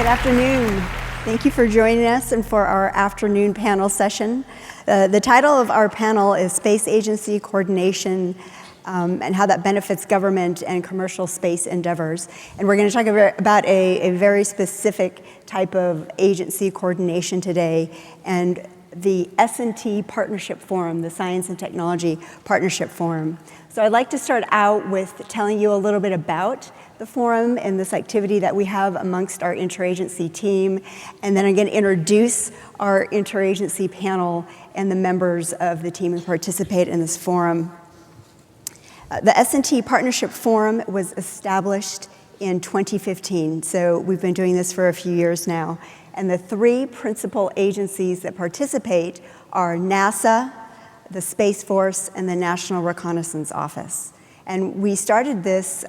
Good afternoon. Thank you for joining us and for our afternoon panel session. The title of our panel is Space Agency Coordination and how that benefits government and commercial space endeavors. And we're going to talk about a very specific type of agency coordination today, and the S&T Partnership Forum, the Science and Technology Partnership Forum. So I'd like to start out with telling you a little bit about the forum and this activity that we have amongst our interagency team, and then I'm going to introduce our interagency panel and the members of the team who participate in this forum. The S&T Partnership Forum was established in 2015, so we've been doing this for a few years now. And the three principal agencies that participate are NASA, the Space Force, and the National Reconnaissance Office. And we started this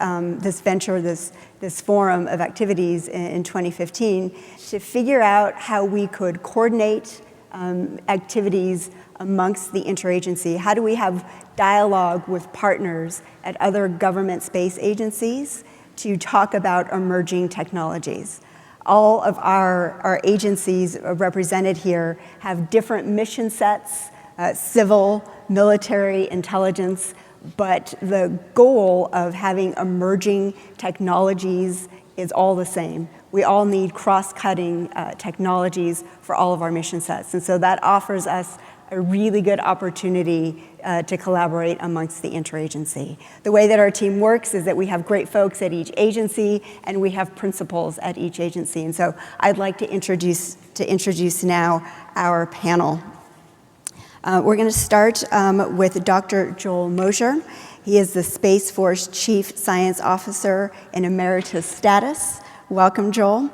venture, this forum of activities in 2015 to figure out how we could coordinate activities amongst the interagency. How do we have dialogue with partners at other government space agencies to talk about emerging technologies? All of our agencies represented here have different mission sets, civil, military, intelligence, but the goal of having emerging technologies is all the same. We all need cross-cutting technologies for all of our mission sets. And so that offers us a really good opportunity to collaborate amongst the interagency. The way that our team works is that we have great folks at each agency, and we have principals at each agency. And so I'd like to introduce now our panel. We're going to start with Dr. Joel Mozer. He is the Space Force Chief Science Officer in Emeritus status. Welcome, Joel.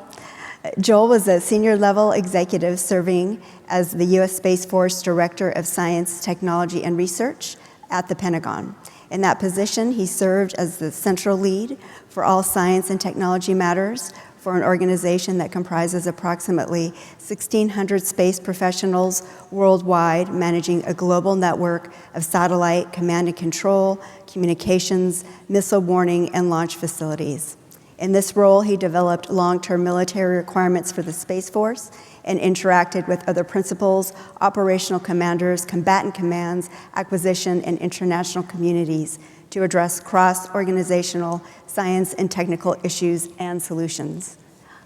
Joel was a senior level executive serving as the U.S. Space Force Director of Science, Technology, and Research at the Pentagon. In that position, he served as the central lead for all science and technology matters for an organization that comprises approximately 1,600 space professionals worldwide, managing a global network of satellite command and control, communications, missile warning, and launch facilities. In this role, he developed long-term military requirements for the Space Force and interacted with other principals, operational commanders, combatant commands, acquisition, and international communities to address cross-organizational science and technical issues and solutions.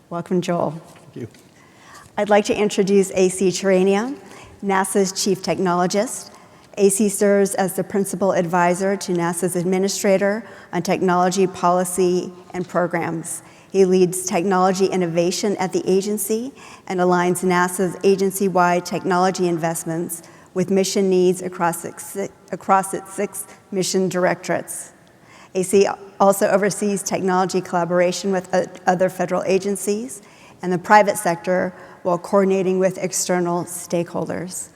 Welcome, Joel. Thank you. I'd like to introduce A.C. Charania, NASA's Chief Technologist. A.C. serves as the principal advisor to NASA's administrator on technology policy and programs. He leads technology innovation at the agency and aligns NASA's agency-wide technology investments with mission needs across its 6 mission directorates. AC also oversees technology collaboration with other federal agencies and the private sector while coordinating with external stakeholders.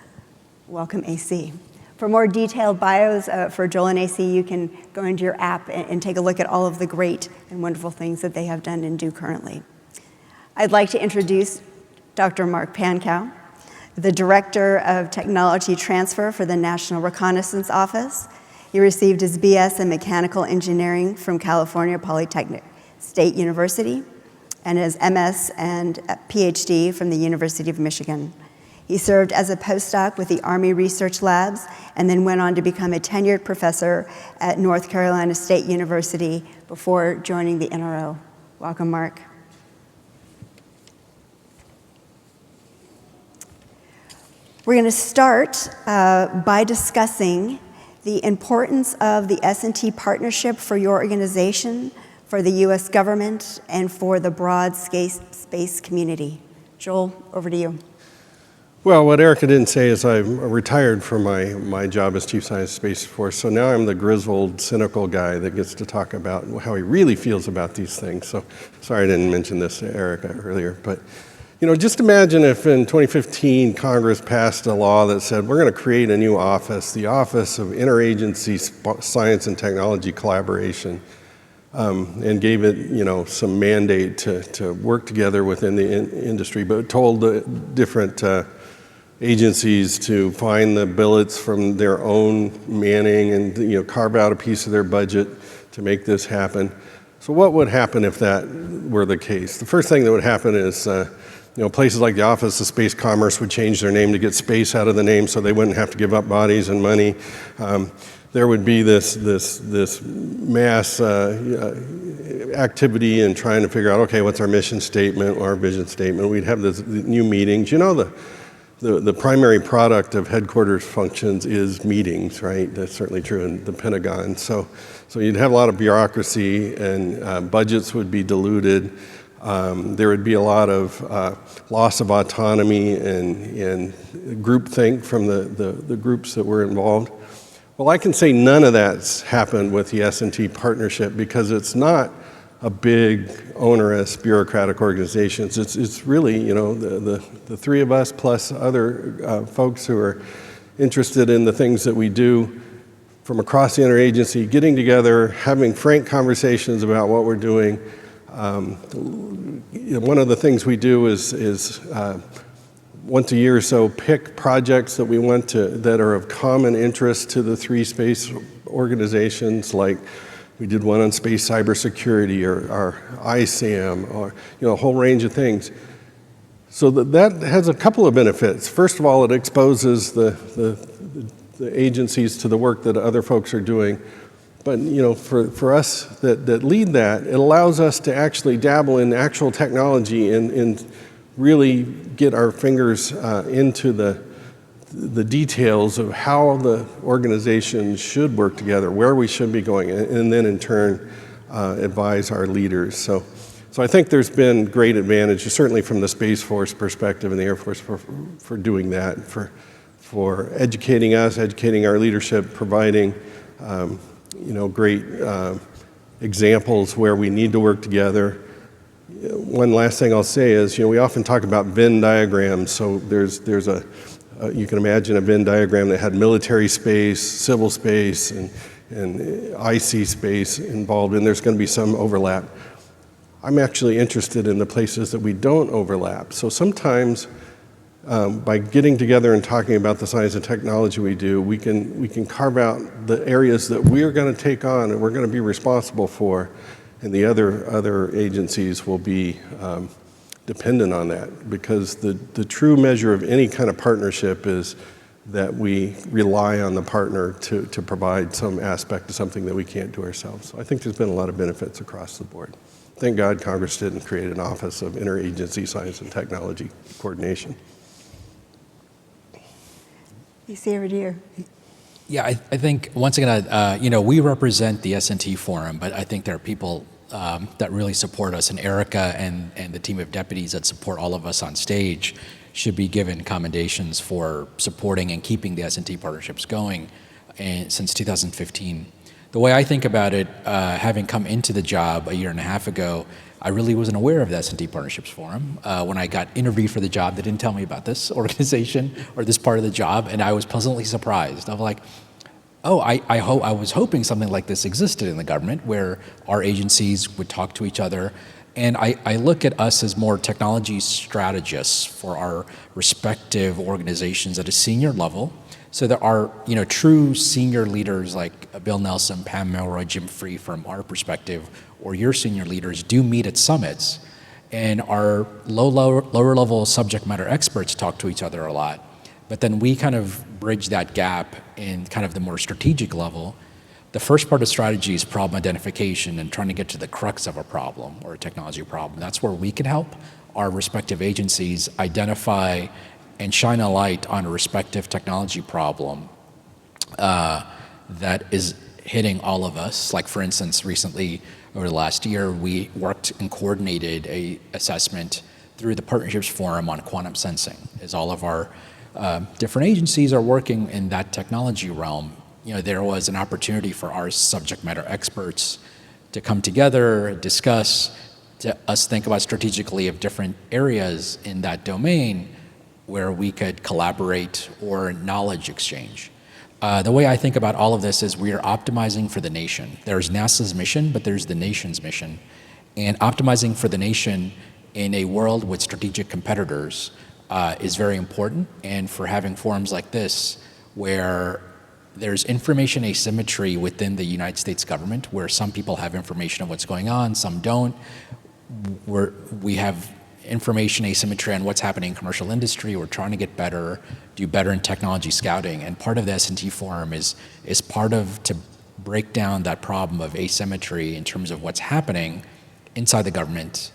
Welcome, AC. For more detailed bios for Joel and AC, you can go into your app and take a look at all of the great and wonderful things that they have done and do currently. I'd like to introduce Dr. Mark Pankow, the Director of Technology Transfer for the National Reconnaissance Office. He received his BS in Mechanical Engineering from California Polytechnic State University and his MS and PhD from the University of Michigan. He served as a postdoc with the Army Research Labs and then went on to become a tenured professor at North Carolina State University before joining the NRO. Welcome, Mark. We're going to start by discussing the importance of the S&T partnership for your organization, for the U.S. government, and for the broad space community. Joel, over to you. Well, what Erica didn't say is I'm retired from my job as Chief Science Space Force, so now I'm the grizzled, cynical guy that gets to talk about how he really feels about these things. So sorry I didn't mention this to Erica earlier, but just imagine if in 2015 Congress passed a law that said we're going to create a new office, the Office of Interagency Science and Technology Collaboration, and gave it some mandate to work together within the industry, but told the different agencies to find the billets from their own manning and carve out a piece of their budget to make this happen. So what would happen if that were the case? The first thing that would happen is places like the Office of Space Commerce would change their name to get space out of the name so they wouldn't have to give up bodies and money. There would be this mass activity in trying to figure out, okay, what's our mission statement or our vision statement? We'd have this new meetings. The primary product of headquarters functions is meetings, right? That's certainly true in the Pentagon. So you'd have a lot of bureaucracy, and budgets would be diluted. There would be a lot of loss of autonomy and groupthink from the groups that were involved. Well, I can say none of that's happened with the S&T partnership because it's not a big, onerous, bureaucratic organization. It's really, the three of us plus other folks who are interested in the things that we do from across the interagency, getting together, having frank conversations about what we're doing. One of the things we do is once a year or so pick projects that we want that are of common interest to the three space organizations, like we did one on space cybersecurity or ISAM or a whole range of things. So that has a couple of benefits. First of all, it exposes the agencies to the work that other folks are doing. But for us that lead that, it allows us to actually dabble in actual technology and really get our fingers into the details of how the organization should work together, where we should be going, and then in turn advise our leaders. So I think there's been great advantage, certainly from the Space Force perspective and the Air Force for doing that, for educating us, educating our leadership, providing great examples where we need to work together. One last thing I'll say is, we often talk about Venn diagrams. So there's you can imagine a Venn diagram that had military space, civil space, and IC space involved, and there's going to be some overlap. I'm actually interested in the places that we don't overlap. So sometimes by getting together and talking about the science and technology we do, we can carve out the areas that we're going to take on and we're going to be responsible for, and the other agencies will be dependent on that, because the true measure of any kind of partnership is that we rely on the partner to provide some aspect of something that we can't do ourselves. So I think there's been a lot of benefits across the board. Thank God Congress didn't create an Office of Interagency Science and Technology Coordination. Over to you. Yeah, I think, once again, we represent the S&T Forum, but I think there are people that really support us, and Erica and the team of deputies that support all of us on stage should be given commendations for supporting and keeping the S&T partnerships going since 2015. The way I think about it, having come into the job a year and a half ago, I really wasn't aware of the S&T Partnerships Forum. When I got interviewed for the job, they didn't tell me about this organization or this part of the job, and I was pleasantly surprised. I was like, oh, I was hoping something like this existed in the government, where our agencies would talk to each other. And I look at us as more technology strategists for our respective organizations at a senior level. So there are, true senior leaders like Bill Nelson, Pam Melroy, Jim Free from our perspective, or your senior leaders do meet at summits, and our lower level subject matter experts talk to each other a lot. But then we kind of bridge that gap in kind of the more strategic level. The first part of strategy is problem identification and trying to get to the crux of a problem or a technology problem. That's where we can help our respective agencies identify and shine a light on a respective technology problem that is hitting all of us. Like, for instance, recently, over the last year, we worked and coordinated a assessment through the Partnerships Forum on quantum sensing, as all of our different agencies are working in that technology realm. There was an opportunity for our subject matter experts to come together, discuss, to us think about strategically of different areas in that domain where we could collaborate or knowledge exchange. The way I think about all of this is we are optimizing for the nation. There's NASA's mission, but there's the nation's mission. And optimizing for the nation in a world with strategic competitors is very important. And for having forums like this, where there's information asymmetry within the United States government, where some people have information of what's going on, some don't. We have information asymmetry on what's happening in commercial industry. We're trying to get better, do better in technology scouting, and part of the S&T Forum is part of to break down that problem of asymmetry in terms of what's happening inside the government.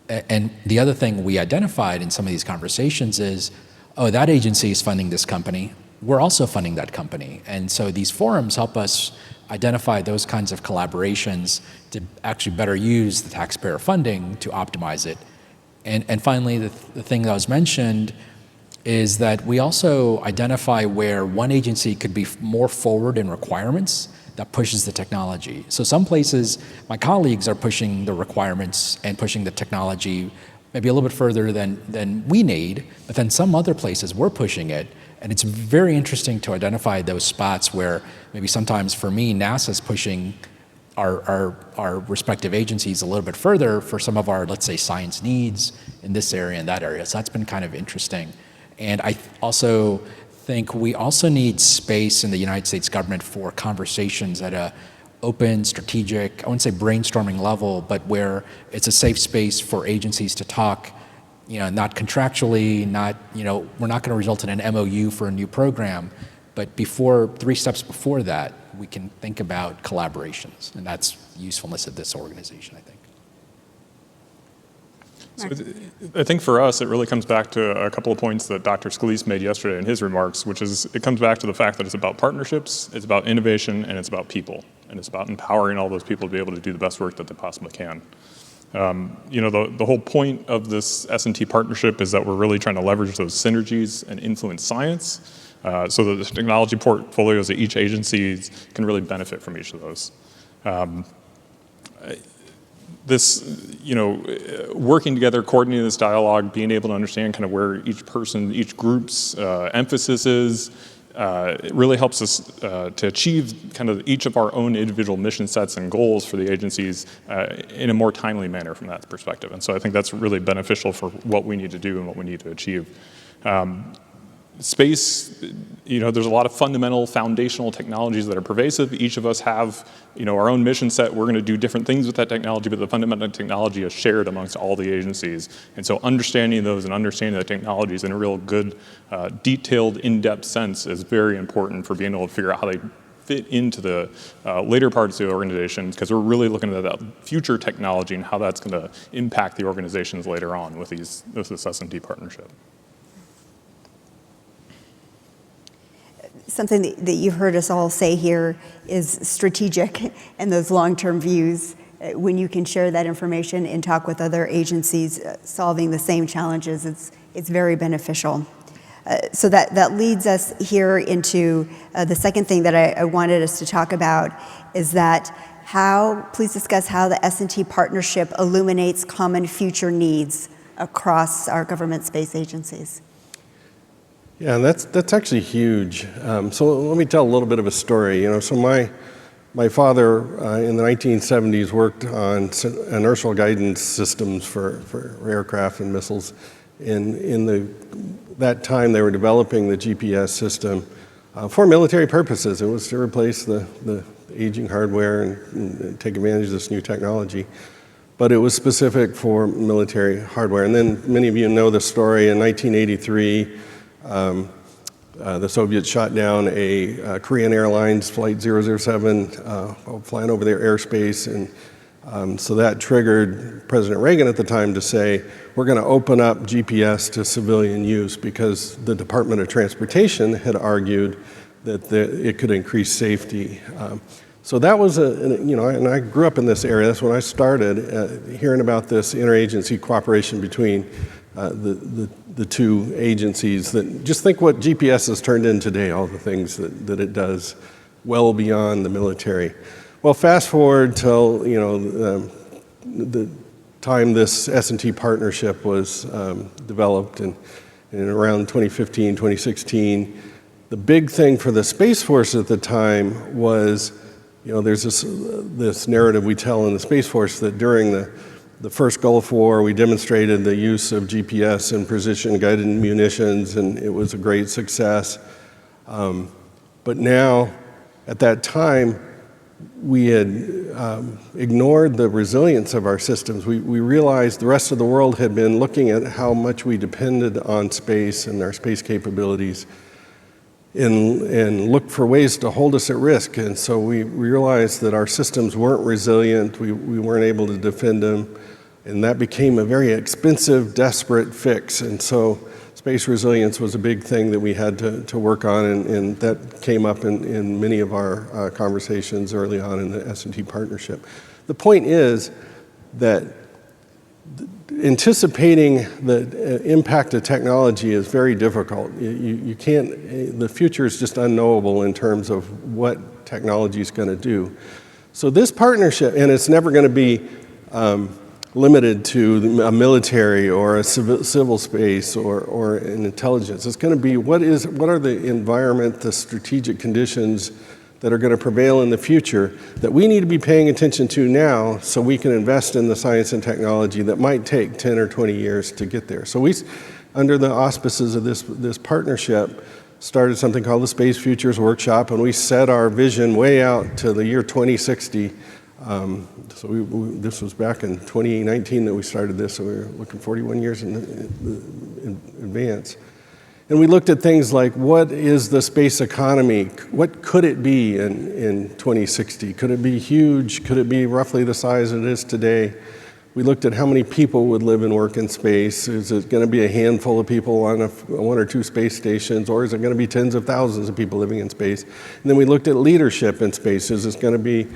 And the other thing we identified in some of these conversations is, oh, that agency is funding this company. We're also funding that company. And so these forums help us identify those kinds of collaborations to actually better use the taxpayer funding to optimize it. And finally, the thing that was mentioned is that we also identify where one agency could be more forward in requirements that pushes the technology. So some places, my colleagues are pushing the requirements and pushing the technology maybe a little bit further than we need, but then some other places we're pushing it. And it's very interesting to identify those spots where maybe sometimes for me, NASA's pushing our respective agencies a little bit further for some of our, let's say, science needs in this area and that area. So that's been kind of interesting. And I also think we also need space in the United States government for conversations at a open, strategic, I wouldn't say brainstorming level, but where it's a safe space for agencies to talk, not contractually, we're not going to result in an MOU for a new program, but 3 steps before that, we can think about collaborations, and that's the usefulness of this organization, I think. So I think for us, it really comes back to a couple of points that Dr. Scalise made yesterday in his remarks, which is it comes back to the fact that it's about partnerships, it's about innovation, and it's about people. And it's about empowering all those people to be able to do the best work that they possibly can. The whole point of this S&T partnership is that we're really trying to leverage those synergies and influence science so that the technology portfolios of each agency can really benefit from each of those. Working together, coordinating this dialogue, being able to understand kind of where each group's emphasis is, it really helps us to achieve kind of each of our own individual mission sets and goals for the agencies in a more timely manner from that perspective. And so I think that's really beneficial for what we need to do and what we need to achieve. Space, there's a lot of fundamental foundational technologies that are pervasive. Each of us have, our own mission set. We're going to do different things with that technology, but the fundamental technology is shared amongst all the agencies. And so understanding those and understanding the technologies in a real good, detailed, in-depth sense is very important for being able to figure out how they fit into the later parts of the organization, because we're really looking at that future technology and how that's going to impact the organizations later on with this S&T partnership. Something that you've heard us all say here is strategic and those long-term views. When you can share that information and talk with other agencies solving the same challenges, it's very beneficial. So that leads us here into the second thing that I wanted us to talk about is that please discuss how the S&T partnership illuminates common future needs across our government space agencies. Yeah, that's actually huge. So let me tell a little bit of a story. So my father in the 1970s worked on inertial guidance systems for aircraft and missiles. In that time, they were developing the GPS system for military purposes. It was to replace the aging hardware and take advantage of this new technology. But it was specific for military hardware. And then many of you know the story. In 1983, the Soviets shot down a Korean Airlines Flight 007 flying over their airspace, and so that triggered President Reagan at the time to say, we're going to open up GPS to civilian use, because the Department of Transportation had argued that it could increase safety. So that was and I grew up in this area. That's when I started hearing about this interagency cooperation between the two agencies. That just think what GPS has turned in today, all the things that it does well beyond the military. Well, fast forward till the time this S&T partnership was developed, and around 2015, 2016, the big thing for the Space Force at the time was, there's this narrative we tell in the Space Force that during the first Gulf War, we demonstrated the use of GPS and precision-guided munitions, and it was a great success. But now, at that time, we had ignored the resilience of our systems. We realized the rest of the world had been looking at how much we depended on space and our space capabilities and looked for ways to hold us at risk. And so we realized that our systems weren't resilient, we weren't able to defend them, and that became a very expensive, desperate fix. And so space resilience was a big thing that we had to work on, and that came up in many of our conversations early on in the S&T partnership. The point is that anticipating the impact of technology is very difficult. You can't, the future is just unknowable in terms of what technology is going to do. So this partnership, and it's never going to be limited to a military or a civil space or an intelligence. It's going to be what are the environment, the strategic conditions that are going to prevail in the future that we need to be paying attention to now so we can invest in the science and technology that might take 10 or 20 years to get there. So we, under the auspices of this partnership, started something called the Space Futures Workshop, and we set our vision way out to the year 2060. So this was back in 2019 that we started this, so we were looking 41 years in advance. And we looked at things like, what is the space economy? What could it be in 2060? Could it be huge? Could it be roughly the size it is today? We looked at how many people would live and work in space. Is it going to be a handful of people on one or two space stations, or is it going to be tens of thousands of people living in space? And then we looked at leadership in space. Is this going to be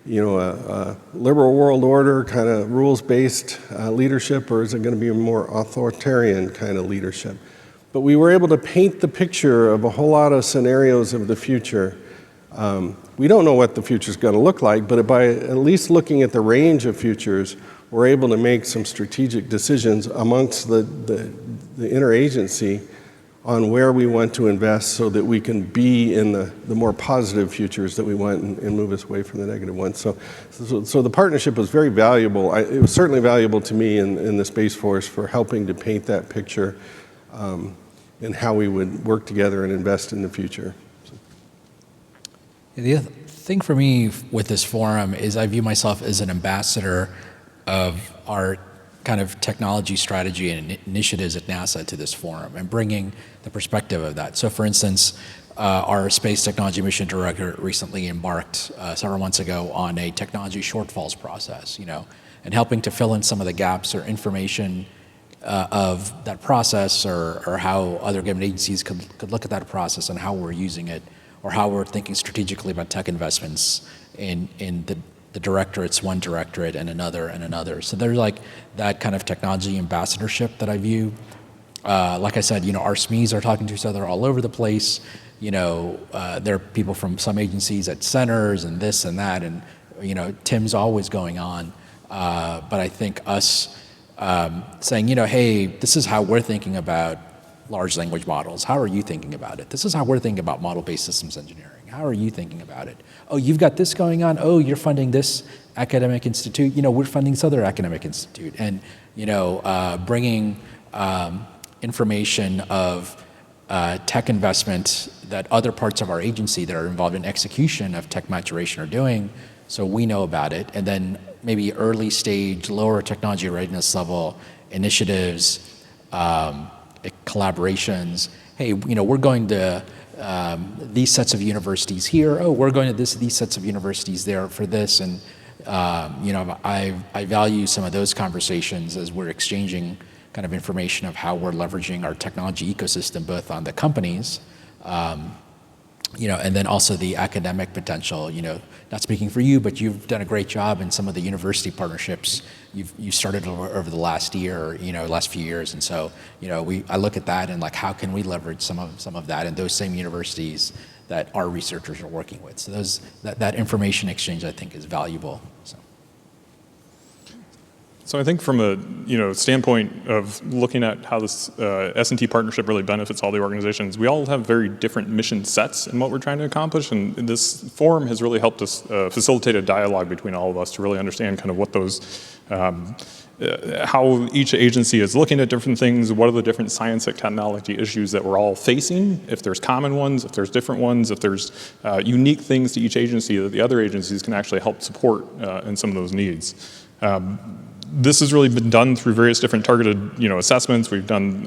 a liberal world order kind of rules-based leadership, or is it going to be a more authoritarian kind of leadership? But we were able to paint the picture of a whole lot of scenarios of the future. We don't know what the future is going to look like, but by at least looking at the range of futures, we're able to make some strategic decisions amongst the interagency on where we want to invest so that we can be in the more positive futures that we want and move us away from the negative ones. So the partnership was very valuable. It was certainly valuable to me in the Space Force for helping to paint that picture and how we would work together and invest in the future. The other thing for me with this forum is I view myself as an ambassador of our kind of technology strategy and initiatives at NASA to this forum and bringing the perspective of that. So for instance, our space technology mission director recently embarked several months ago on a technology shortfalls process, and helping to fill in some of the gaps or information of that process or how other government agencies could look at that process and how we're using it or how we're thinking strategically about tech investments in the directorates, one directorate and another and another. So there's like that kind of technology ambassadorship that I view. Like I said, our SMEs are talking to each other all over the place. There are people from some agencies at centers and this and that, and TIM's always going on. But I think us saying, hey, this is how we're thinking about large language models. How are you thinking about it? This is how we're thinking about model-based systems engineering. How are you thinking about it? Oh, you've got this going on. Oh, you're funding this academic institute. We're funding this other academic institute. And, bringing information of tech investment that other parts of our agency that are involved in execution of tech maturation are doing, so we know about it. And then maybe early stage, lower technology readiness level initiatives, collaborations. Hey, we're going to these sets of universities here. Oh, we're going to these sets of universities there for this. And I value some of those conversations as we're exchanging kind of information of how we're leveraging our technology ecosystem, both on the companies, and then also the academic potential. Not speaking for you, but you've done a great job in some of the university partnerships you started over the last year, last few years. And so, I look at that and like, how can we leverage some of that in those same universities that our researchers are working with? So that information exchange, I think, is valuable. So. So I think from a standpoint of looking at how this S&T partnership really benefits all the organizations, we all have very different mission sets in what we're trying to accomplish, and this forum has really helped us facilitate a dialogue between all of us to really understand kind of what those, how each agency is looking at different things, what are the different science and technology issues that we're all facing, if there's common ones, if there's different ones, if there's unique things to each agency that the other agencies can actually help support in some of those needs. This has really been done through various different targeted, assessments. We've done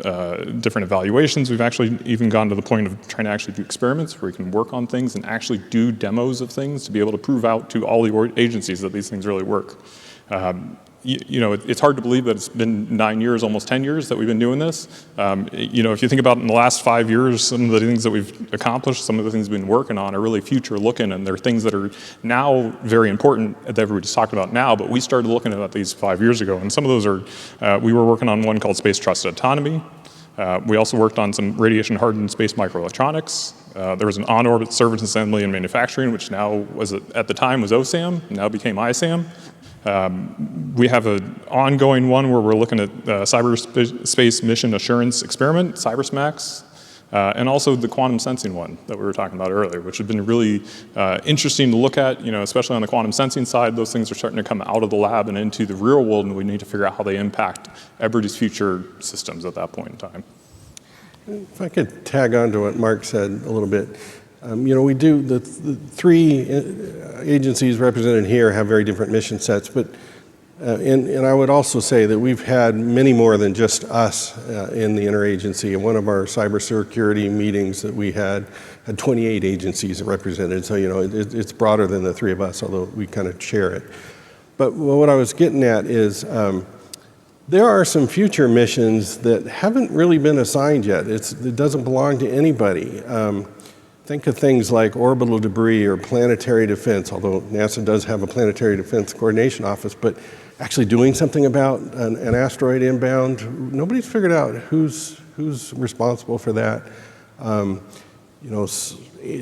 different evaluations. We've actually even gone to the point of trying to actually do experiments where we can work on things and actually do demos of things to be able to prove out to all the agencies that these things really work. It's hard to believe that it's been 9 years, almost 10 years that we've been doing this. If you think about in the last 5 years, some of the things that we've accomplished, some of the things we've been working on are really future looking, and they're things that are now very important that everybody's talking about now, but we started looking at these 5 years ago. And some of those are, we were working on one called Space Trusted Autonomy. We also worked on some radiation hardened space microelectronics. There was an on-orbit service assembly and manufacturing, which now was, at the time was OSAM, now became ISAM. We have an ongoing one where we're looking at cyberspace mission assurance experiment, CyberSMAX, and also the quantum sensing one that we were talking about earlier, which has been really interesting to look at, especially on the quantum sensing side. Those things are starting to come out of the lab and into the real world, and we need to figure out how they impact everybody's future systems at that point in time. If I could tag on to what Mark said a little bit. We do, the three agencies represented here have very different mission sets, but, and I would also say that we've had many more than just us in the interagency. In one of our cybersecurity meetings that we had 28 agencies represented, so it's broader than the three of us, although we kind of share it. But what I was getting at is there are some future missions that haven't really been assigned yet. It doesn't belong to anybody. Think of things like orbital debris or planetary defense, although NASA does have a planetary defense coordination office, but actually doing something about an asteroid inbound, nobody's figured out who's responsible for that.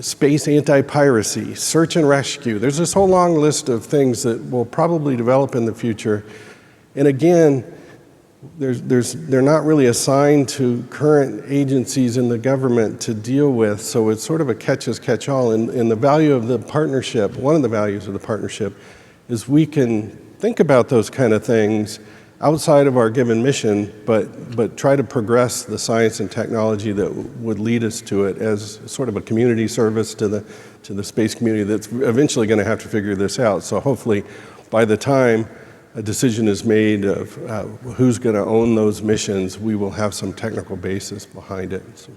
Space anti-piracy, search and rescue. There's this whole long list of things that will probably develop in the future. And again, they're not really assigned to current agencies in the government to deal with, so it's sort of a catch-as-catch-all. And the value of the partnership, one of the values of the partnership, is we can think about those kind of things outside of our given mission, but try to progress the science and technology that would lead us to it as sort of a community service to the space community that's eventually going to have to figure this out. So hopefully, by the time a decision is made of who's going to own those missions, we will have some technical basis behind it. So.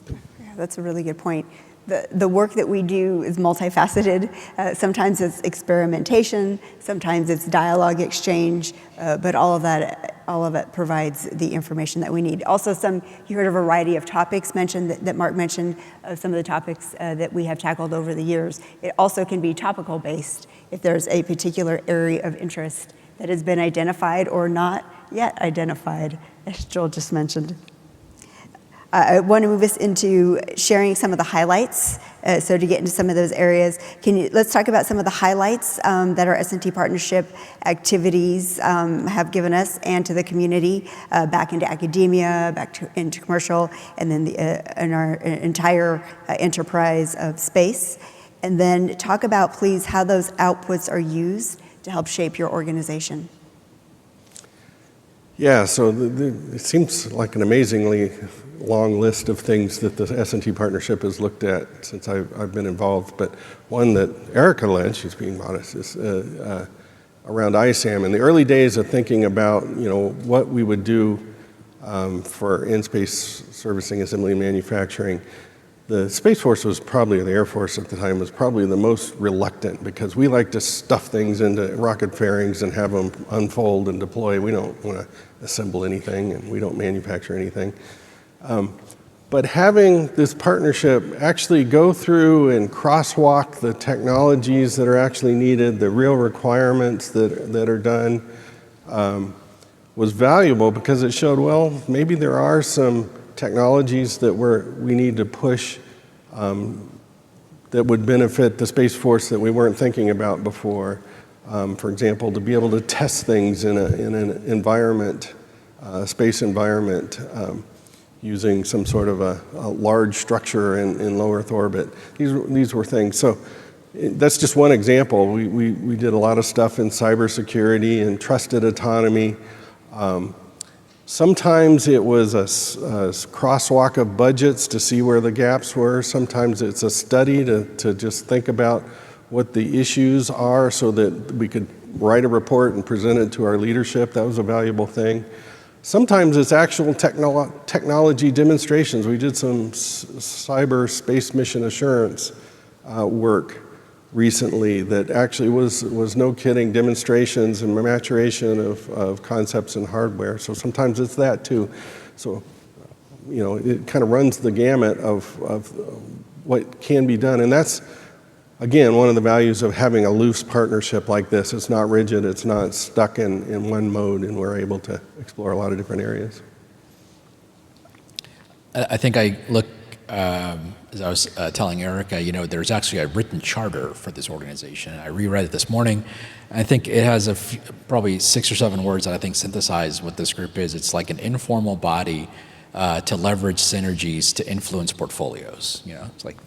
Yeah, that's a really good point. The work that we do is multifaceted. Sometimes it's experimentation, sometimes it's dialogue exchange, but all of it provides the information that we need. Also, you heard a variety of topics mentioned that Mark mentioned, some of the topics that we have tackled over the years. It also can be topical based if there's a particular area of interest that has been identified or not yet identified, as Joel just mentioned. I want to move us into sharing some of the highlights. So to get into some of those areas, let's talk about some of the highlights that our S&T partnership activities have given us and to the community, back into academia, into commercial, and then in our entire enterprise of space. And then talk about, please, how those outputs are used to help shape your organization. Yeah, so it seems like an amazingly long list of things that the S&T partnership has looked at since I've been involved, but one that Erica led, she's being modest, is around ISAM. In the early days of thinking about what we would do for in-space servicing, assembly, and manufacturing, the Space Force was probably, or the Air Force at the time, was probably the most reluctant because we like to stuff things into rocket fairings and have them unfold and deploy. We don't want to assemble anything and we don't manufacture anything. But having this partnership actually go through and crosswalk the technologies that are actually needed, the real requirements that are done, was valuable because it showed, well, maybe there are some technologies that we need to push that would benefit the Space Force that we weren't thinking about before. For example, to be able to test things in an environment, space environment, using some sort of a large structure in low Earth orbit. These were things. So that's just one example. We did a lot of stuff in cybersecurity and trusted autonomy. Sometimes it was a crosswalk of budgets to see where the gaps were. Sometimes it's a study to just think about what the issues are so that we could write a report and present it to our leadership. That was a valuable thing. Sometimes it's actual technology demonstrations. We did some cyber space mission assurance work recently that actually was no kidding demonstrations and maturation of concepts and hardware. So sometimes it's that too. So, it kind of runs the gamut of what can be done. And that's, again, one of the values of having a loose partnership like this. It's not rigid, it's not stuck in one mode, and we're able to explore a lot of different areas. I think I look, as I was telling Erica, there's actually a written charter for this organization. I reread it this morning. I think it has probably 6 or 7 words that I think synthesize what this group is. It's like an informal body to leverage synergies to influence portfolios. It's like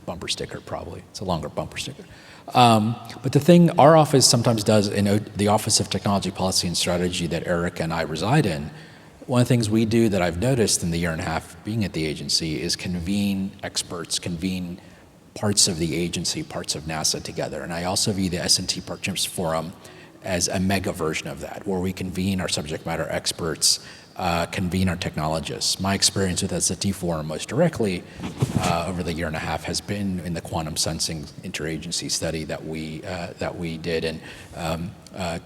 bumper sticker probably. It's a longer bumper sticker. But the thing our office sometimes does in the Office of Technology Policy and Strategy that Erica and I reside in, one of the things we do that I've noticed in the year and a half being at the agency is convene experts, convene parts of the agency, parts of NASA together. And I also view the S&T Partnerships Forum as a mega version of that, where we convene our subject matter experts, convene our technologists. My experience with S&T Forum most directly over the year and a half has been in the quantum sensing interagency study that we did, and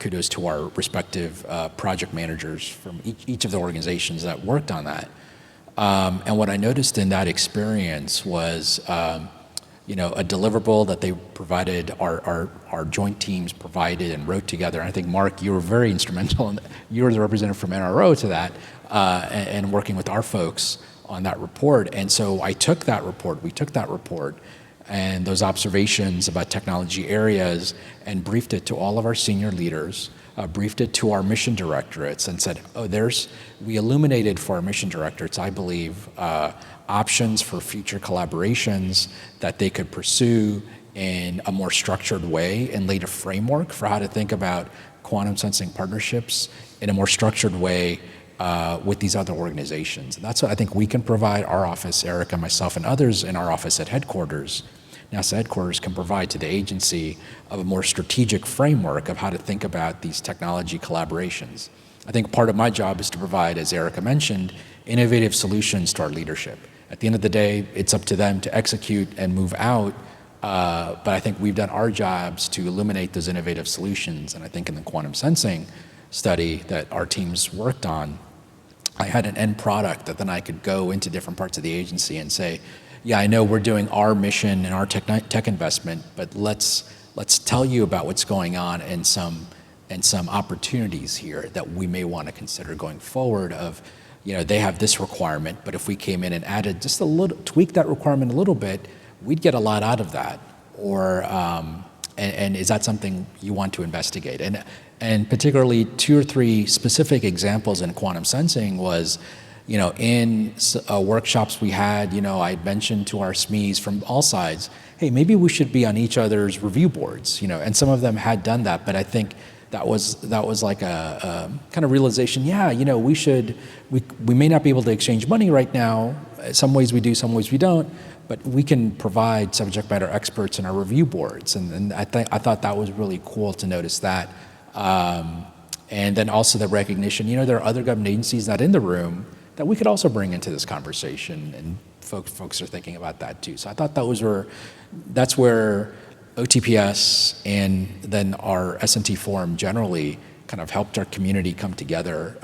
kudos to our respective project managers from each of the organizations that worked on that. And what I noticed in that experience was a deliverable that they provided, our joint teams provided and wrote together. And I think, Mark, you were very instrumental, and you were the representative from NRO to that, and working with our folks on that report. And so we took that report and those observations about technology areas and briefed it to all of our senior leaders, briefed it to our mission directorates, and said, we illuminated for our mission directorates, I believe, options for future collaborations that they could pursue in a more structured way, and laid a framework for how to think about quantum sensing partnerships in a more structured way with these other organizations. And that's what I think we can provide. Our office, Erica, myself, and others in our office at headquarters, NASA headquarters, can provide to the agency of a more strategic framework of how to think about these technology collaborations. I think part of my job is to provide, as Erica mentioned, innovative solutions to our leadership. At the end of the day, it's up to them to execute and move out, but I think we've done our jobs to illuminate those innovative solutions. And I think in the quantum sensing study that our teams worked on, I had an end product that then I could go into different parts of the agency and say, yeah, I know we're doing our mission and our tech investment, but let's tell you about what's going on and some opportunities here that we may want to consider going forward of, they have this requirement, but if we came in and added just a little, tweak that requirement a little bit, we'd get a lot out of that. Or, and is that something you want to investigate? And particularly 2 or 3 specific examples in quantum sensing was, in workshops we had, I mentioned to our SMEs from all sides, hey, maybe we should be on each other's review boards, and some of them had done that, but I think that was like a kind of realization, we may not be able to exchange money right now. Some ways we do, some ways we don't, but we can provide subject matter experts in our review boards. And I thought that was really cool to notice that. And then also the recognition, there are other government agencies not in the room that we could also bring into this conversation, and folks are thinking about that too. So I thought that's where OTPS and then our S&T Forum generally kind of helped our community come together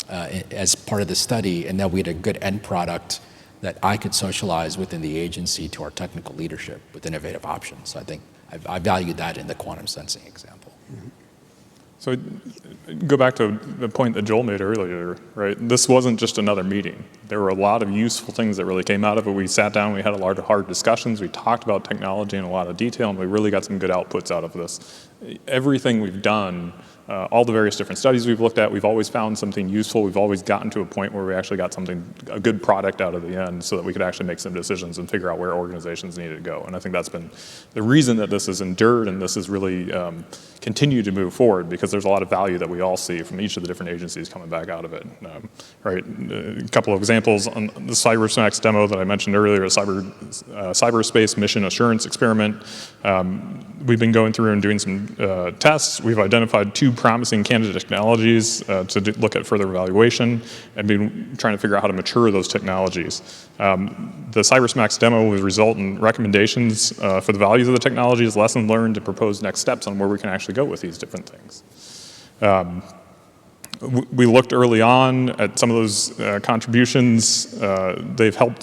as part of the study, and that we had a good end product that I could socialize within the agency to our technical leadership with innovative options. So I think I valued that in the quantum sensing example. Mm-hmm. So go back to the point that Joel made earlier, right? This wasn't just another meeting. There were a lot of useful things that really came out of it. We sat down, we had a lot of hard discussions, we talked about technology in a lot of detail, and we really got some good outputs out of this. Everything we've done, all the various different studies we've looked at, we've always found something useful. We've always gotten to a point where we actually got a good product out of the end so that we could actually make some decisions and figure out where organizations needed to go. And I think that's been the reason that this has endured and this has really continued to move forward, because there's a lot of value that we all see from each of the different agencies coming back out of it. Right, a couple of examples on the CyberSnacks demo that I mentioned earlier, a cyberspace mission assurance experiment. We've been going through and doing some tests. We've identified 2 promising candidate technologies to look at further evaluation, and been trying to figure out how to mature those technologies. The CyberSnacks demo will result in recommendations for the values of the technologies, lessons learned, to propose next steps on where we can actually go with these different things. We looked early on at some of those contributions. They've helped,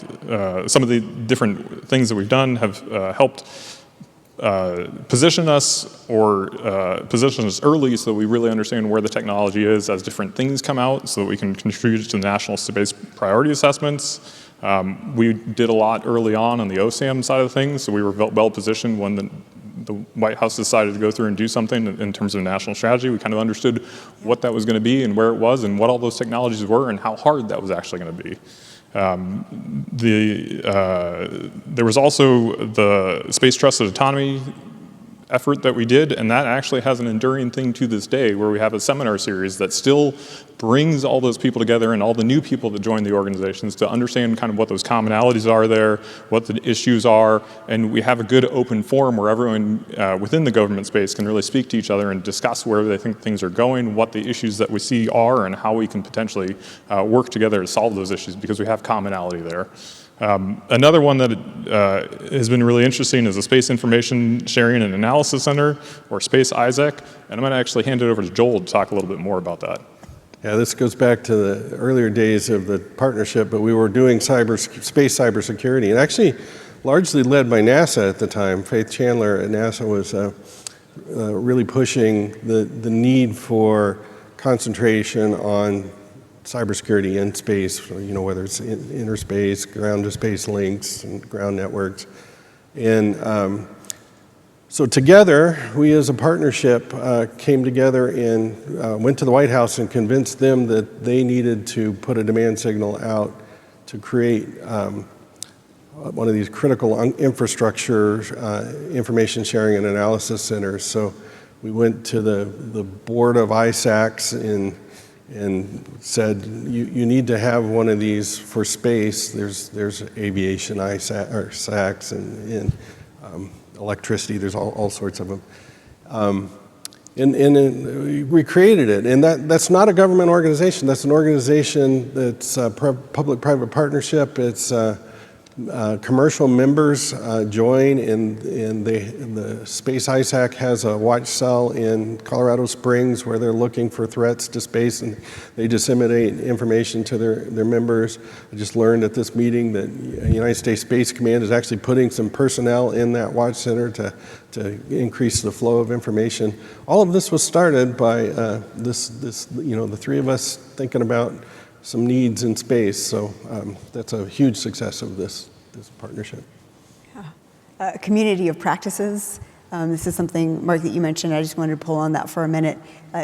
some of the different things that we've done have helped position us early so that we really understand where the technology is as different things come out, so that we can contribute to the national space priority assessments. We did a lot early on the OSAM side of things, so we were well positioned when the White House decided to go through and do something in terms of national strategy. We kind of understood what that was going to be and where it was and what all those technologies were and how hard that was actually going to be. There was also the Space Trusted Autonomy effort that we did, and that actually has an enduring thing to this day, where we have a seminar series that still brings all those people together and all the new people that join the organizations to understand kind of what those commonalities are there, what the issues are, and we have a good open forum where everyone within the government space can really speak to each other and discuss where they think things are going, what the issues that we see are, and how we can potentially work together to solve those issues, because we have commonality there. Another one that has been really interesting is the Space Information Sharing and Analysis Center, or Space ISAC, and I'm going to actually hand it over to Joel to talk a little bit more about that. Yeah, this goes back to the earlier days of the partnership, but we were doing space cybersecurity, and actually largely led by NASA at the time. Faith Chandler at NASA was really pushing the need for concentration on cybersecurity in space, whether it's inner space, ground-to-space links, and ground networks. And so together, we as a partnership came together and went to the White House and convinced them that they needed to put a demand signal out to create one of these critical infrastructure information sharing and analysis centers. So we went to the board of ISACs and said, you need to have one of these for space. There's aviation SACs and electricity. There's all sorts of them. And we created it. And that's not a government organization. That's an organization that's a public-private partnership. It's commercial members join, and the Space ISAC has a watch cell in Colorado Springs where they're looking for threats to space, and they disseminate information to their members. I just learned at this meeting that United States Space Command is actually putting some personnel in that watch center to increase the flow of information. All of this was started by the three of us thinking about some needs in space, so that's a huge success of this partnership. Yeah. Community of practices. This is something, Mark, that you mentioned. I just wanted to pull on that for a minute.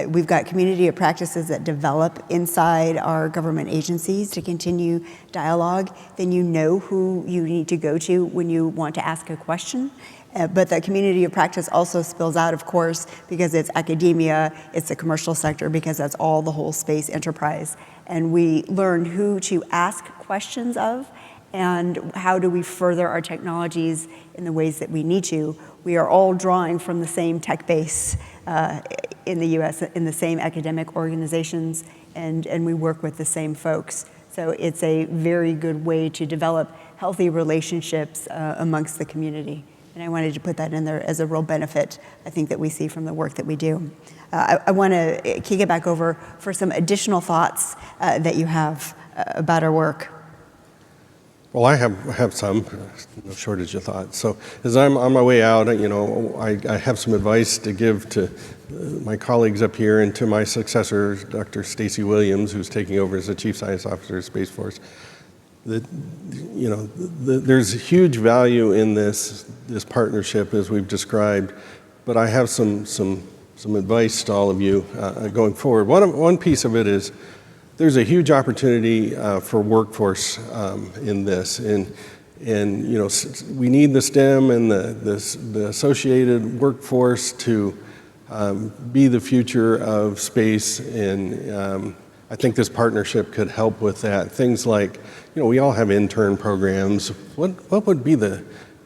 We've got community of practices that develop inside our government agencies to continue dialogue. Then you know who you need to go to when you want to ask a question. But that community of practice also spills out, of course, because it's academia, it's the commercial sector, because that's all the whole space enterprise. And we learn who to ask questions of and how do we further our technologies in the ways that we need to. We are all drawing from the same tech base in the US, in the same academic organizations, and we work with the same folks. So it's a very good way to develop healthy relationships amongst the community. And I wanted to put that in there as a real benefit, I think, that we see from the work that we do. I want to kick it back over for some additional thoughts that you have about our work. Well, I have some, no shortage of thoughts. So as I'm on my way out, I have some advice to give to my colleagues up here and to my successor, Dr. Stacy Williams, who's taking over as the Chief Science Officer of Space Force, that there's huge value in this partnership as we've described, but I have some advice to all of you going forward. One piece of it is there's a huge opportunity for workforce in this, and we need the STEM and the associated workforce to be the future of space, and I think this partnership could help with that. Things like, we all have intern programs. What would be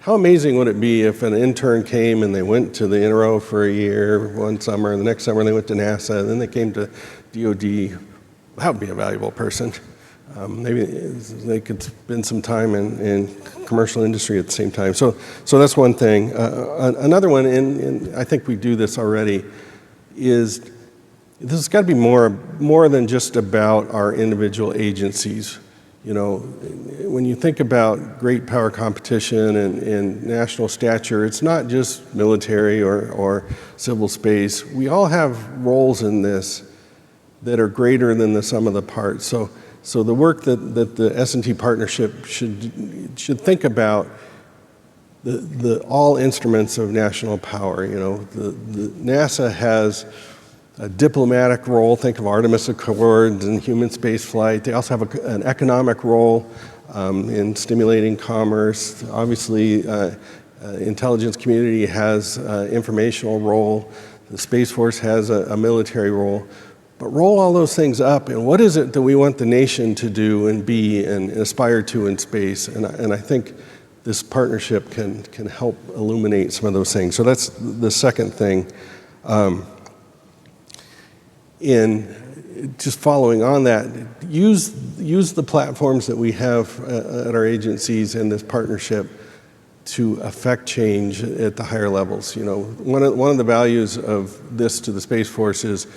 how amazing would it be if an intern came and they went to the NRO for a year one summer, and the next summer they went to NASA, and then they came to DOD? That would be a valuable person. Maybe they could spend some time in commercial industry at the same time. So that's one thing. Another one, and I think we do this already, is this has got to be more than just about our individual agencies. When you think about great power competition and national stature, it's not just military or civil space. We all have roles in this that are greater than the sum of the parts. So the work that the S&T partnership should think about the all instruments of national power. The NASA has a diplomatic role. Think of Artemis Accords and human space flight. They also have an economic role in stimulating commerce. Obviously, intelligence community has an informational role. The Space Force has a military role. But roll all those things up, and what is it that we want the nation to do and be and aspire to in space? And I think this partnership can help illuminate some of those things. So that's the second thing. In just following on that, use the platforms that we have at our agencies in this partnership to affect change at the higher levels. One of the values of this to the Space Force is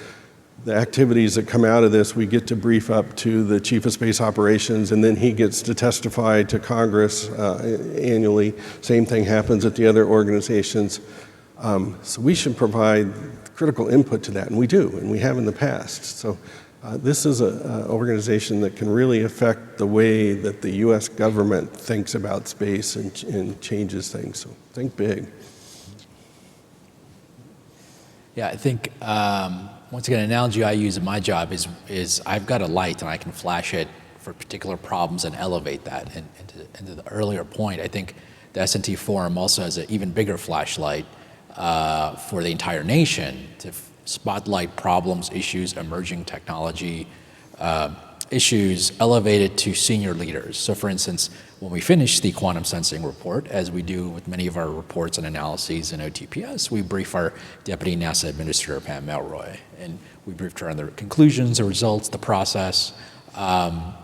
the activities that come out of this. We get to brief up to the Chief of Space Operations, and then he gets to testify to Congress annually. Same thing happens at the other organizations. So we should provide critical input to that, and we do, and we have in the past. So this is an organization that can really affect the way that the U.S. government thinks about space and changes things. So think big. Yeah, I think, once again, an analogy I use in my job is I've got a light and I can flash it for particular problems and elevate that. And to the earlier point, I think the S&T Forum also has an even bigger flashlight for the entire nation to spotlight problems, issues, emerging technology issues elevated to senior leaders. So for instance, when we finish the quantum sensing report, as we do with many of our reports and analyses in OTPS, we brief our Deputy NASA Administrator, Pam Melroy, and we briefed her on the conclusions, the results, the process, and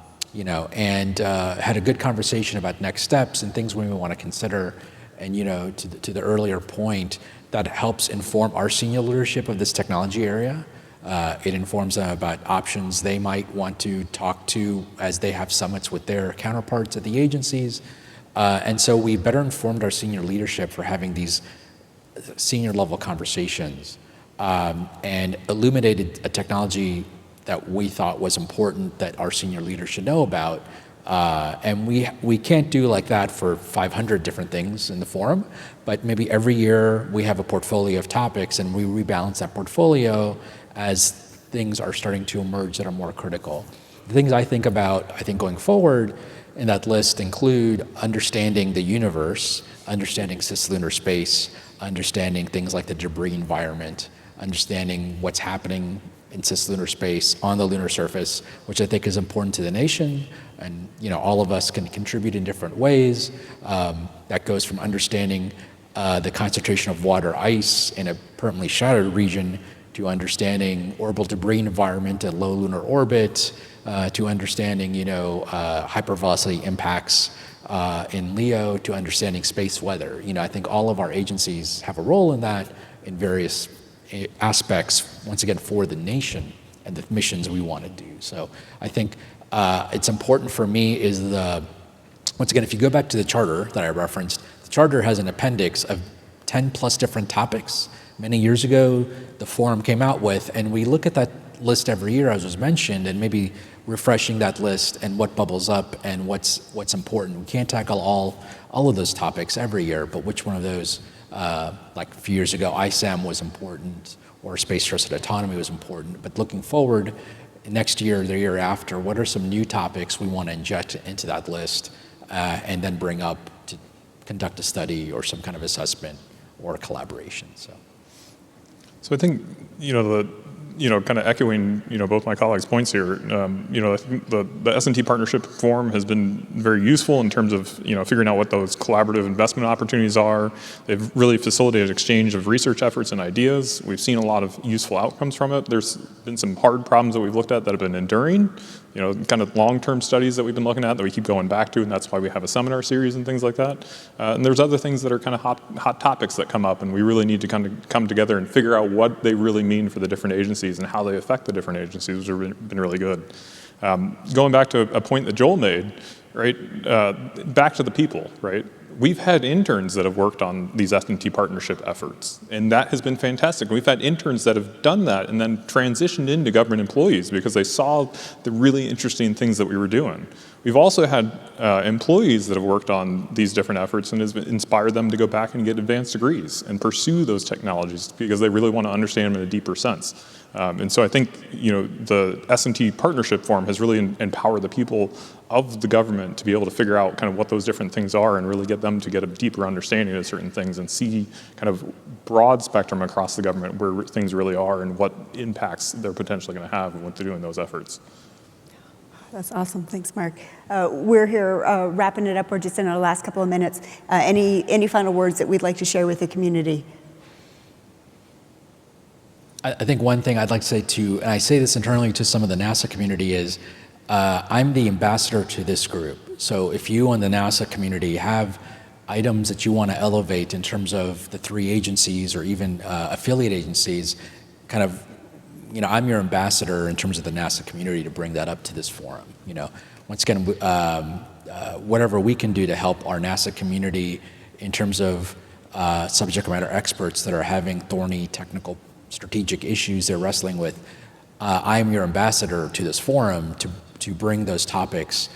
had a good conversation about next steps and things we want to consider. And to the earlier point, that helps inform our senior leadership of this technology area. It informs them about options they might want to talk to as they have summits with their counterparts at the agencies. And so we better informed our senior leadership for having these senior level conversations and illuminated a technology that we thought was important that our senior leaders should know about. And we can't do like that for 500 different things in the forum, but maybe every year we have a portfolio of topics and we rebalance that portfolio as things are starting to emerge that are more critical. The things I think about, going going in that list include understanding the universe, understanding cislunar space, understanding things like the debris environment, understanding what's happening in cislunar space on the lunar surface, which I think is important to the nation. And all of us can contribute in different ways. That goes from understanding the concentration of water ice in a permanently shattered region to understanding orbital debris environment at low lunar orbit, to understanding hypervelocity impacts in LEO, to understanding space weather. I think all of our agencies have a role in that in various aspects, once again, for the nation and the missions we want to do. So I think it's important for me is once again, if you go back to the charter that I referenced, the charter has an appendix of 10 plus different topics many years ago the forum came out with, and we look at that list every year, as was mentioned, and maybe refreshing that list and what bubbles up and what's important. We can't tackle all of those topics every year, but which one of those, like a few years ago, ISAM was important, or space trusted autonomy was important. But looking forward, next year, the year after, what are some new topics we want to inject into that list and then bring up to conduct a study or some kind of assessment or collaboration? So I think, kind of echoing, both my colleagues' points here, I think the S&T Partnership Forum has been very useful in terms of, figuring out what those collaborative investment opportunities are. They've really facilitated exchange of research efforts and ideas. We've seen a lot of useful outcomes from it. There's been some hard problems that we've looked at that have been enduring, kind of long-term studies that we've been looking at that we keep going back to, and that's why we have a seminar series and things like that. And there's other things that are kind of hot topics that come up, and we really need to kind of come together and figure out what they really mean for the different agencies and how they affect the different agencies, which have been really good. Going back to a point that Joel made, right, back to the people, right? We've had interns that have worked on these S&T partnership efforts, and that has been fantastic. We've had interns that have done that and then transitioned into government employees because they saw the really interesting things that we were doing. We've also had employees that have worked on these different efforts and has inspired them to go back and get advanced degrees and pursue those technologies because they really want to understand them in a deeper sense. And so I think, the S&T Partnership Forum has really empowered the people of the government to be able to figure out kind of what those different things are and really get them to get a deeper understanding of certain things and see kind of broad spectrum across the government where things really are and what impacts they're potentially going to have and what they're doing those efforts. That's awesome. Thanks, Mark. We're here wrapping it up. We're just in our last couple of minutes. Any final words that we'd like to share with the community? I think one thing I'd like to say and I say this internally to some of the NASA community, is I'm the ambassador to this group. So if you in the NASA community have items that you want to elevate in terms of the three agencies or even affiliate agencies, kind of, I'm your ambassador in terms of the NASA community to bring that up to this forum. Once again, whatever we can do to help our NASA community in terms of subject matter experts that are having thorny technical strategic issues they're wrestling with, I am your ambassador to this forum to bring those topics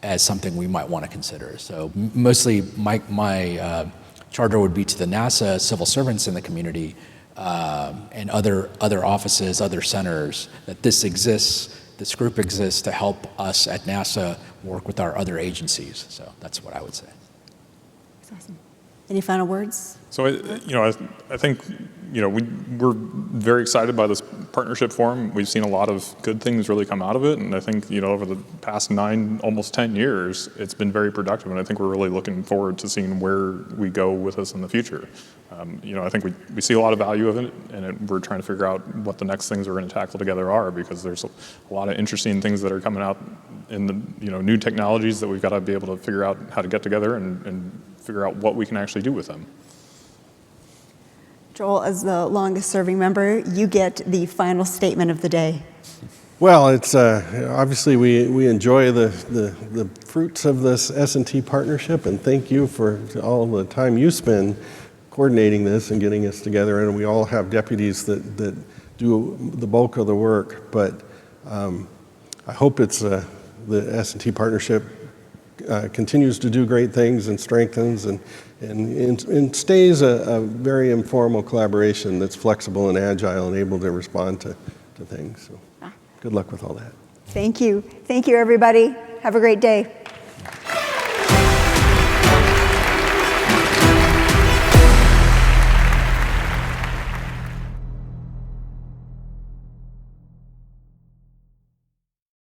as something we might want to consider. So mostly my charter would be to the NASA civil servants in the community and other offices, other centers, that this group exists to help us at NASA work with our other agencies. So that's what I would say. That's awesome. Any final words? So, I think, we're very excited by this partnership forum. We've seen a lot of good things really come out of it, and I think, over the past 9, almost 10 years, it's been very productive, and I think we're really looking forward to seeing where we go with this in the future. I think we see a lot of value of it, and we're trying to figure out what the next things we're going to tackle together are, because there's a lot of interesting things that are coming out in the, new technologies that we've got to be able to figure out how to get together and figure out what we can actually do with them. Joel, as the longest serving member, you get the final statement of the day. Well, it's obviously we enjoy the fruits of this S&T partnership, and thank you for all the time you spend coordinating this and getting us together. And we all have deputies that do the bulk of the work, but I hope it's the S&T partnership continues to do great things and strengthens and stays a very informal collaboration that's flexible and agile and able to respond to things. So good luck with all that. Thank you. Thank you, everybody. Have a great day.